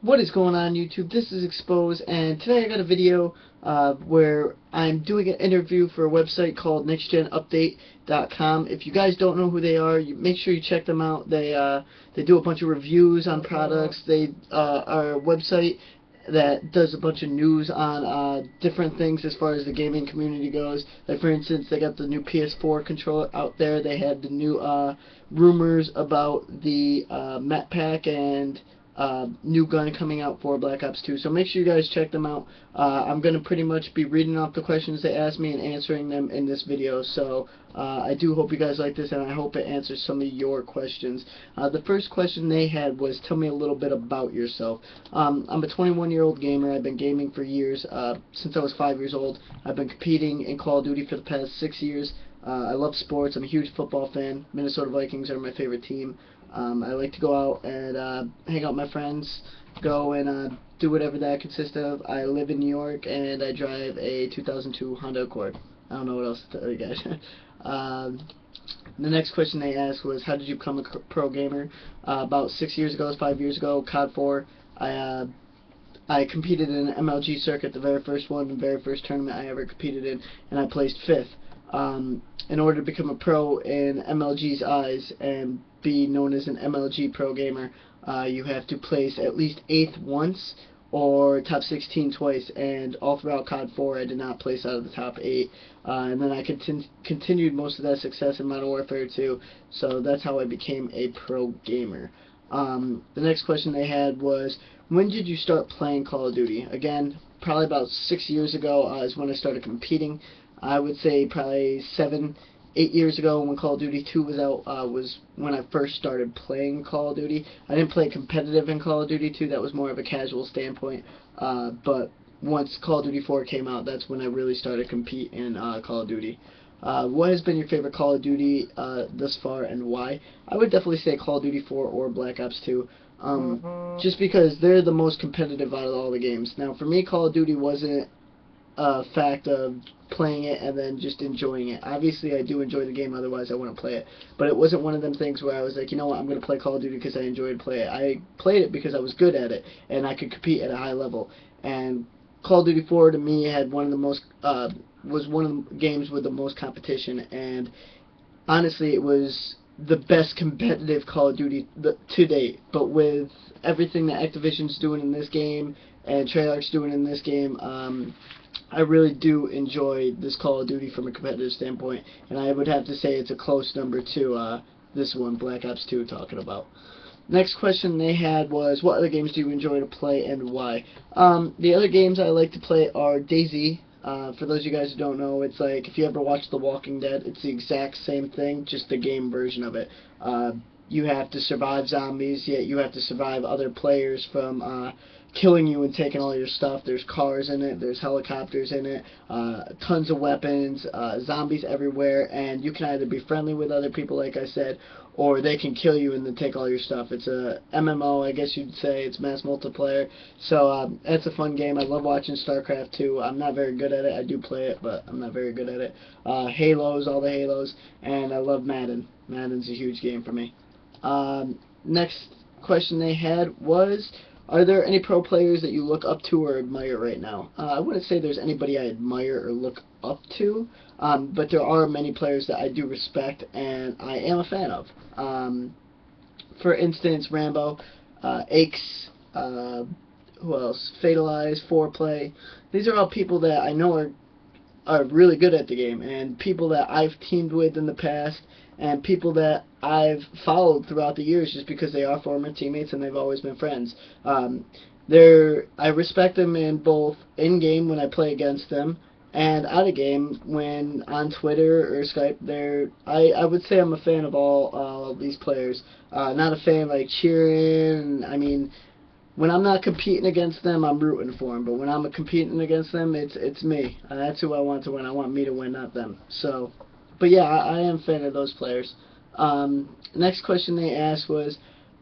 What is going on, YouTube? This is Expose, and today I got a video where I'm doing an interview for a website called NextGenUpdate.com. If you guys don't know who they are, make sure you check them out. They do a bunch of reviews on products. They are a website that does a bunch of news on different things as far as the gaming community goes. Like, for instance, they got the new PS4 controller out there. They had the new rumors about the map pack and new gun coming out for Black Ops 2. So make sure you guys check them out. I'm going to pretty much be reading off the questions they asked me and answering them in this video. So I do hope you guys like this, and I hope it answers some of your questions. The first question they had was, tell me a little bit about yourself. I'm a 21-year-old gamer. I've been gaming for years. Since I was 5 years old, I've been competing in Call of Duty for the past 6 years. I love sports. I'm a huge football fan. Minnesota Vikings are my favorite team. I like to go out and hang out with my friends, go and do whatever that consists of. I live in New York, and I drive a 2002 Honda Accord. I don't know what else to tell you guys. The next question they asked was, how did you become a pro gamer? About 6 years ago, 5 years ago, COD 4, I competed in an MLG circuit, the very first one, the very first tournament I ever competed in, and I placed 5th. In order to become a pro in MLG's eyes and be known as an MLG pro gamer, you have to place at least 8th once or top 16 twice, and all throughout COD 4 I did not place out of the top 8, and then I continued most of that success in Modern Warfare 2, so that's how I became a pro gamer. The next question they had was, when did you start playing Call of Duty? Again, probably about 6 years ago is when I started competing. I would say probably 7, 8 years ago when Call of Duty 2 was out was when I first started playing Call of Duty. I didn't play competitive in Call of Duty 2, that was more of a casual standpoint, but once Call of Duty 4 came out, that's when I really started to compete in Call of Duty. What has been your favorite Call of Duty thus far, and why? I would definitely say Call of Duty 4 or Black Ops 2. Just because they're the most competitive out of all the games. Now, for me, Call of Duty wasn't a fact of playing it and then just enjoying it. Obviously, I do enjoy the game, otherwise I wouldn't play it. But it wasn't one of them things where I was like, you know what, I'm going to play Call of Duty because I enjoyed play it. I played it because I was good at it, and I could compete at a high level. And Call of Duty 4 to me had one of the most, was one of the games with the most competition, and honestly, it was the best competitive Call of Duty to date. But with everything that Activision's doing in this game and Treyarch's doing in this game, I really do enjoy this Call of Duty from a competitive standpoint, and I would have to say it's a close number to this one, Black Ops 2, talking about. Next question they had was, what other games do you enjoy to play and why? The other games I like to play are DayZ. For those of you guys who don't know, it's like if you ever watched The Walking Dead, it's the exact same thing, just the game version of it. You have to survive zombies, yet you have to survive other players from killing you and taking all your stuff. There's cars in it, there's helicopters in it, tons of weapons, zombies everywhere, and you can either be friendly with other people, like I said, or they can kill you and then take all your stuff. It's a MMO, I guess you'd say. It's mass multiplayer, so it's a fun game. I love watching StarCraft 2. I'm not very good at it. I do play it, but I'm not very good at it. Halos, all the Halos, and I love Madden. Madden's a huge game for me. Next question they had was, are there any pro players that you look up to or admire right now? I wouldn't say there's anybody I admire or look up to, but there are many players that I do respect and I am a fan of. For instance, Rambo, Aches, who else? Fatalize, Foreplay. These are all people that I know are really good at the game, and people that I've teamed with in the past, and people that I've followed throughout the years just because they are former teammates and they've always been friends. I respect them in both in-game when I play against them, and out of game when on Twitter or Skype. I would say I'm a fan of all these players. Not a fan like cheering. I mean, when I'm not competing against them, I'm rooting for them. But when I'm competing against them, it's me. That's who I want to win. I want me to win, not them. So, but yeah, I am a fan of those players. Next question they asked was,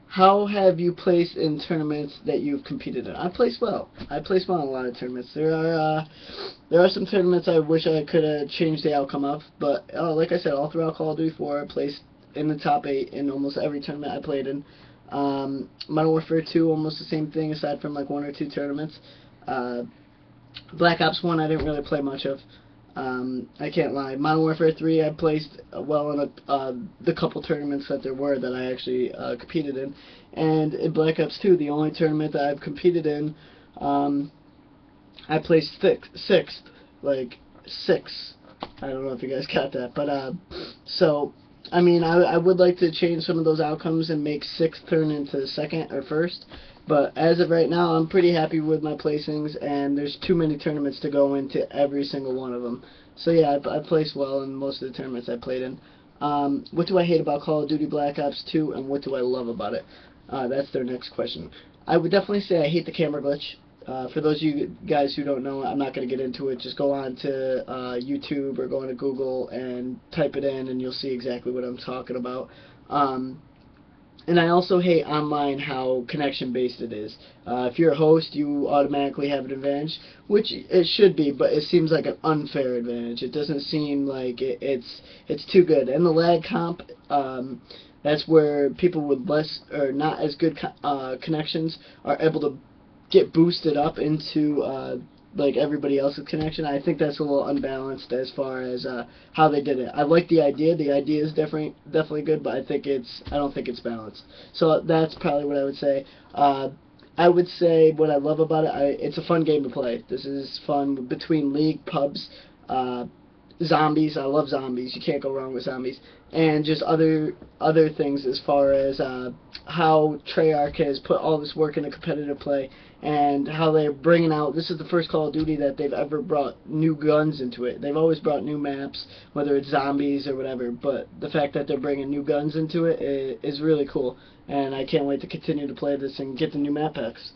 how have you placed in tournaments that you've competed in? I place well. I place well in a lot of tournaments. There are some tournaments I wish I could have changed the outcome of, but like I said, all throughout Call of Duty 4, I placed in the top 8 in almost every tournament I played in. Modern Warfare 2, almost the same thing, aside from like one or two tournaments. Uh, Black Ops 1, I didn't really play much of. I can't lie. Modern Warfare 3, I placed well in the couple tournaments that there were that I actually competed in. And in Black Ops 2, the only tournament that I've competed in, I placed sixth. Like, six. I don't know if you guys got that. But, so, I mean, I would like to change some of those outcomes and make sixth turn into second or first. But as of right now, I'm pretty happy with my placings, and there's too many tournaments to go into every single one of them. So yeah, I placed well in most of the tournaments I played in. What do I hate about Call of Duty Black Ops 2, and what do I love about it? That's their next question. I would definitely say I hate the camera glitch. For those of you guys who don't know, I'm not going to get into it. Just go on to YouTube or go on to Google and type it in, and you'll see exactly what I'm talking about. And I also hate online how connection-based it is. If you're a host, you automatically have an advantage, which it should be, but it seems like an unfair advantage. It doesn't seem like it's too good. And the lag comp, that's where people with less or not as good connections are able to get boosted up into like everybody else's connection. I think that's a little unbalanced as far as how they did it. I like the idea. The idea is definitely good, but I don't think it's balanced. So that's probably what I would say. I would say what I love about it, it's a fun game to play. This is fun between League, pubs, zombies. I love zombies. You can't go wrong with zombies. And just other things as far as how Treyarch has put all this work into competitive play, and how they're bringing out. This is the first Call of Duty that they've ever brought new guns into it. They've always brought new maps, whether it's zombies or whatever. But the fact that they're bringing new guns into it is really cool, and I can't wait to continue to play this and get the new map packs.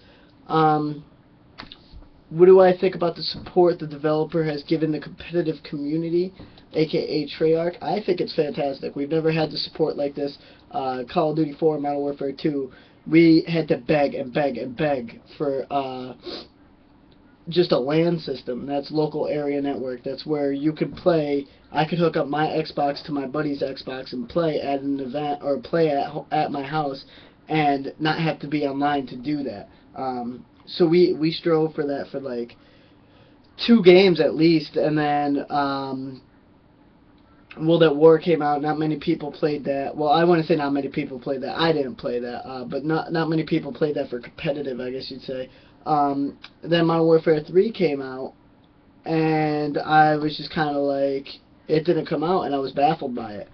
What do I think about the support the developer has given the competitive community, aka Treyarch? I think it's fantastic. We've never had the support like this. Call of Duty 4, Modern Warfare 2, we had to beg and beg and beg for just a LAN system. That's local area network. That's where you could play. I could hook up my Xbox to my buddy's Xbox and play at an event or play at my house and not have to be online to do that. So we strove for that for like 2 games at least, and then World at War came out. Not many people played that. Well, I want to say not many people played that. I didn't play that, but not many people played that for competitive, I guess you'd say. Then Modern Warfare 3 came out, and I was just kind of like, it didn't come out, and I was baffled by it.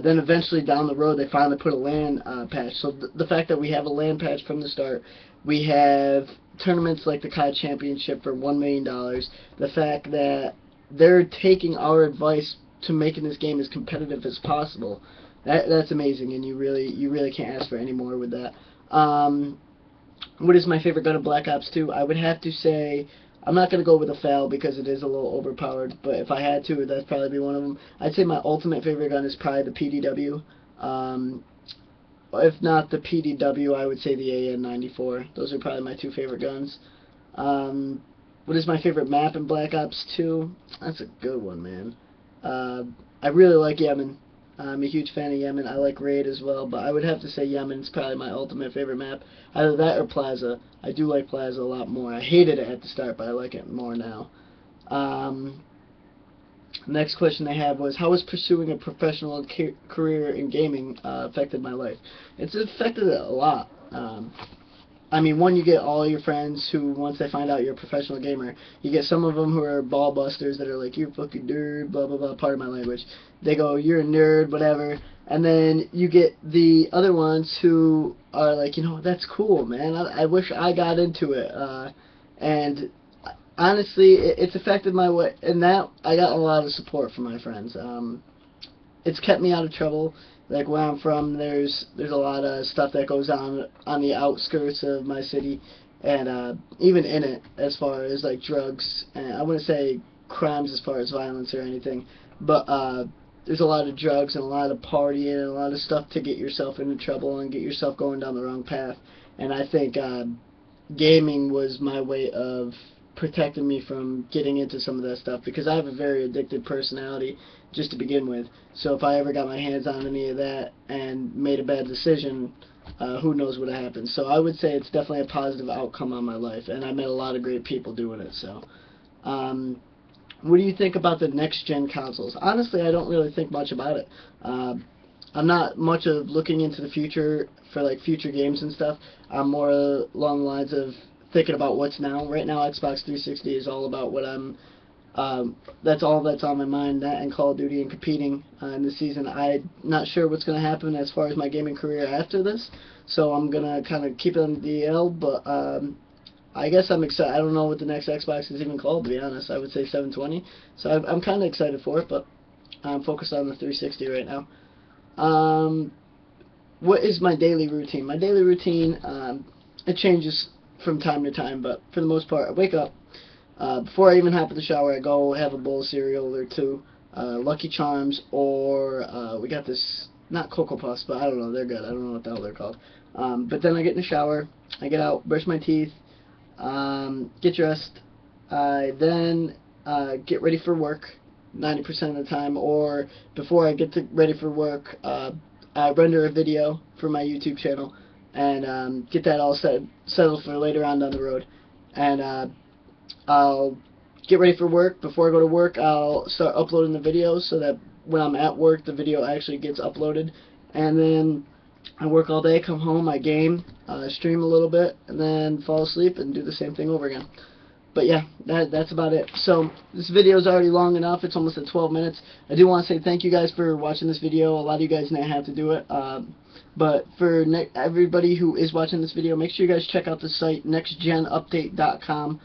Then eventually down the road, they finally put a LAN patch. So the fact that we have a LAN patch from the start, we have tournaments like the COD Championship for $1 million. The fact that they're taking our advice to making this game as competitive as possible, that's amazing, and you really can't ask for any more with that. What is my favorite gun of Black Ops 2? I would have to say, I'm not going to go with a FAL because it is a little overpowered, but if I had to, that'd probably be one of them. I'd say my ultimate favorite gun is probably the PDW. If not the PDW, I would say the AN-94. Those are probably my 2 favorite guns. What is my favorite map in Black Ops 2? That's a good one, man. I really like Yemen. I'm a huge fan of Yemen. I like Raid as well, but I would have to say Yemen's probably my ultimate favorite map. Either that or Plaza. I do like Plaza a lot more. I hated it at the start, but I like it more now. Next question I had was, how has pursuing a professional career in gaming affected my life? It's affected it a lot. I mean, one, you get all your friends who, once they find out you're a professional gamer, you get some of them who are ball busters that are like, you're a fucking nerd, blah, blah, blah, pardon my language. They go, you're a nerd, whatever. And then you get the other ones who are like, you know, that's cool, man. I wish I got into it. And honestly, it's affected my way. In that, I got a lot of support from my friends. It's kept me out of trouble. Like where I'm from, there's a lot of stuff that goes on the outskirts of my city, and even in it, as far as like drugs, and I wouldn't say crimes as far as violence or anything, but there's a lot of drugs and a lot of partying and a lot of stuff to get yourself into trouble and get yourself going down the wrong path. And I think gaming was my way of protecting me from getting into some of that stuff, because I have a very addictive personality just to begin with. So if I ever got my hands on any of that and made a bad decision, who knows what happens. So I would say it's definitely a positive outcome on my life, and I met a lot of great people doing it. So, what do you think about the next gen consoles? Honestly, I don't really think much about it. I'm not much of looking into the future for like future games and stuff. I'm more along the lines of thinking about what's now. Right now, Xbox 360 is all about what I'm. That's all that's on my mind. That and Call of Duty and competing in the season. I'm not sure what's going to happen as far as my gaming career after this, so I'm gonna kind of keep it on the DL. But I guess I'm excited. I don't know what the next Xbox is even called, to be honest. I would say 720. So I'm kind of excited for it, but I'm focused on the 360 right now. What is my daily routine? My daily routine, it changes from time to time, but for the most part, I wake up. Before I even hop in the shower, I go have a bowl of cereal or two, Lucky Charms, or we got this, not Cocoa Puffs, but I don't know, they're good. I don't know what the hell they're called. But then I get in the shower, I get out, brush my teeth, get dressed, I then get ready for work 90% of the time, or before I get ready for work, I render a video for my YouTube channel and get that all settled for later on down the road. And I'll get ready for work. Before I go to work, I'll start uploading the videos so that when I'm at work, the video actually gets uploaded. And then I work all day, come home, I game, stream a little bit, and then fall asleep and do the same thing over again. But yeah, that's about it. So this video is already long enough. It's almost at 12 minutes. I do want to say thank you guys for watching this video. A lot of you guys didn't have to do it. But for everybody who is watching this video, make sure you guys check out the site, nextgenupdate.com.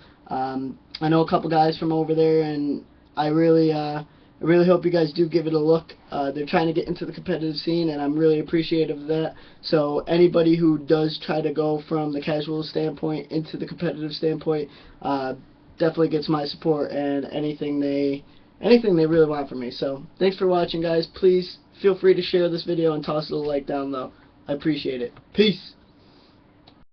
I know a couple guys from over there, and I really hope you guys do give it a look. They're trying to get into the competitive scene, and I'm really appreciative of that. So anybody who does try to go from the casual standpoint into the competitive standpoint, definitely gets my support and anything they really want from me. So thanks for watching, guys. Please feel free to share this video and toss a little like down low. I appreciate it. Peace.